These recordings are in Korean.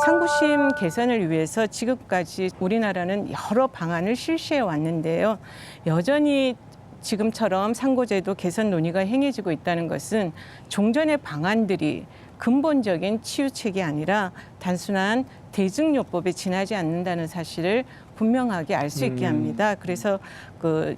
상고심 개선을 위해서 지금까지 우리나라는 여러 방안을 실시해 왔는데요. 여전히 지금처럼 상고제도 개선 논의가 행해지고 있다는 것은 종전의 방안들이 근본적인 치유책이 아니라 단순한 대증요법에 지나지 않는다는 사실을 분명하게 알 수 있게 합니다. 그래서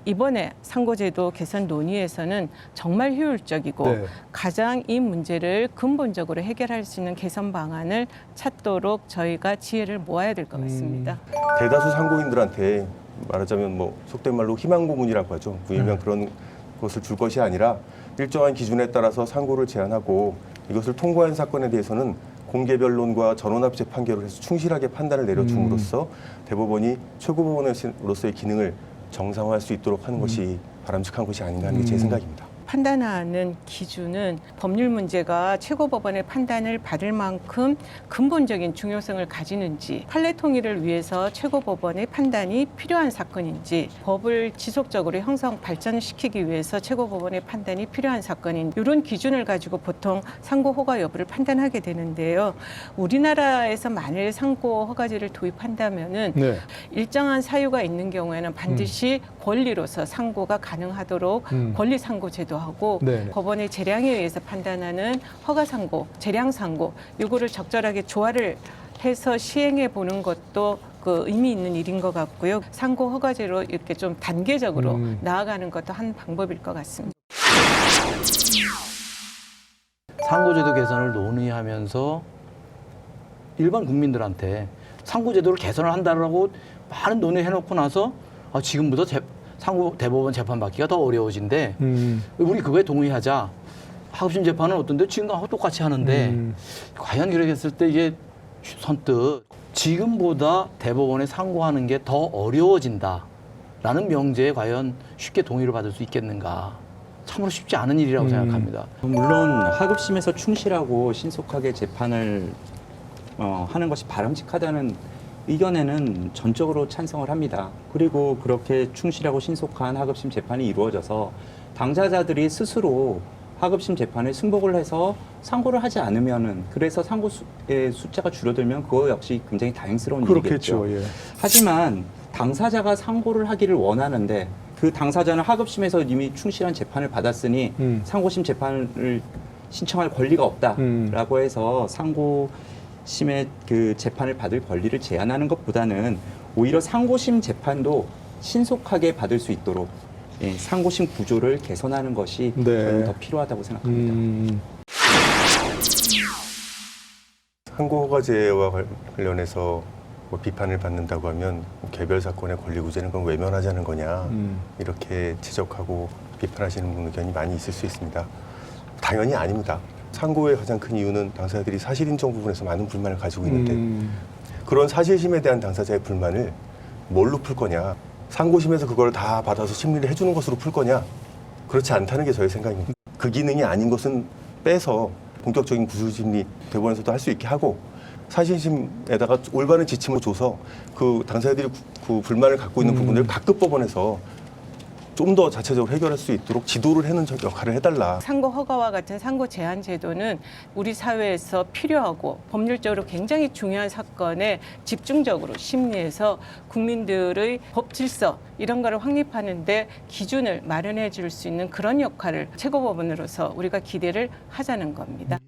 이번에 상고제도 개선 논의에서는 정말 효율적이고 네. 가장 이 문제를 근본적으로 해결할 수 있는 개선 방안을 찾도록 저희가 지혜를 모아야 될 것 같습니다. 대다수 상고인들한테 말하자면 뭐 속된 말로 희망 고문이라고 하죠. 일명 그런 것을 줄 것이 아니라 일정한 기준에 따라서 상고를 제한하고 이것을 통과한 사건에 대해서는 공개 변론과 전원합체 판결을 해서 충실하게 판단을 내려줌으로써 대법원이 최고법원으로서의 기능을 정상화할 수 있도록 하는 것이 바람직한 것이 아닌가 하는 게 제 생각입니다. 판단하는 기준은 법률 문제가 최고법원의 판단을 받을 만큼 근본적인 중요성을 가지는지, 판례 통일을 위해서 최고법원의 판단이 필요한 사건인지, 법을 지속적으로 형성 발전시키기 위해서 최고법원의 판단이 필요한 사건인지, 이런 기준을 가지고 보통 상고 허가 여부를 판단하게 되는데요. 우리나라에서 만일 상고 허가제를 도입한다면은 네. 일정한 사유가 있는 경우에는 반드시 권리로서 상고가 가능하도록 권리 상고 제도하고 네네. 법원의 재량에 의해서 판단하는 허가 상고, 재량 상고 이거를 적절하게 조화를 해서 시행해 보는 것도 의미 있는 일인 것 같고요. 상고 허가제로 이렇게 좀 단계적으로 나아가는 것도 한 방법일 것 같습니다. 상고제도 개선을 논의하면서 일반 국민들한테 상고제도를 개선을 한다라고 많은 논의해놓고 나서 지금부터 상고 대법원 재판 받기가 더 어려워진대. 우리 그거에 동의하자. 하급심 재판은 어떤데 지금과 똑같이 하는데 과연 그렇게 했을 때 이게 선뜻 지금보다 대법원에 상고하는 게 더 어려워진다라는 명제에 과연 쉽게 동의를 받을 수 있겠는가. 참으로 쉽지 않은 일이라고 생각합니다. 물론 하급심에서 충실하고 신속하게 재판을 하는 것이 바람직하다는 의견에는 전적으로 찬성을 합니다. 그리고 그렇게 충실하고 신속한 하급심 재판이 이루어져서 당사자들이 스스로 하급심 재판에 승복을 해서 상고를 하지 않으면은, 그래서 상고의 숫자가 줄어들면 그거 역시 굉장히 다행스러운 일이겠죠. 그렇겠죠. 예. 하지만 당사자가 상고를 하기를 원하는데 그 당사자는 하급심에서 이미 충실한 재판을 받았으니 상고심 재판을 신청할 권리가 없다라고 해서 상고심의 그 재판을 받을 권리를 제한하는 것보다는 오히려 상고심 재판도 신속하게 받을 수 있도록 상고심 구조를 개선하는 것이 저는 더 필요하다고 생각합니다. 상고 허가제와 관련해서 뭐 비판을 받는다고 하면 개별 사건의 권리 구제는 그건 외면하자는 거냐 이렇게 지적하고 비판하시는 분 의견이 많이 있을 수 있습니다. 당연히 아닙니다. 상고의 가장 큰 이유는 당사자들이 사실 인정 부분에서 많은 불만을 가지고 있는데 그런 사실심에 대한 당사자의 불만을 뭘로 풀 거냐, 상고심에서 그걸 다 받아서 심리를 해주는 것으로 풀 거냐, 그렇지 않다는 게 저의 생각입니다. 그 기능이 아닌 것은 빼서 본격적인 구술심리 대법원에서도 할 수 있게 하고 사실심에다가 올바른 지침을 줘서 그 당사자들이 그 불만을 갖고 있는 부분을 각급 법원에서 좀 더 자체적으로 해결할 수 있도록 지도를 해는 역할을 해달라. 상고 허가와 같은 상고 제한 제도는 우리 사회에서 필요하고 법률적으로 굉장히 중요한 사건에 집중적으로 심리해서 국민들의 법 질서 이런 거를 확립하는데 기준을 마련해 줄 수 있는 그런 역할을 최고법원으로서 우리가 기대를 하자는 겁니다.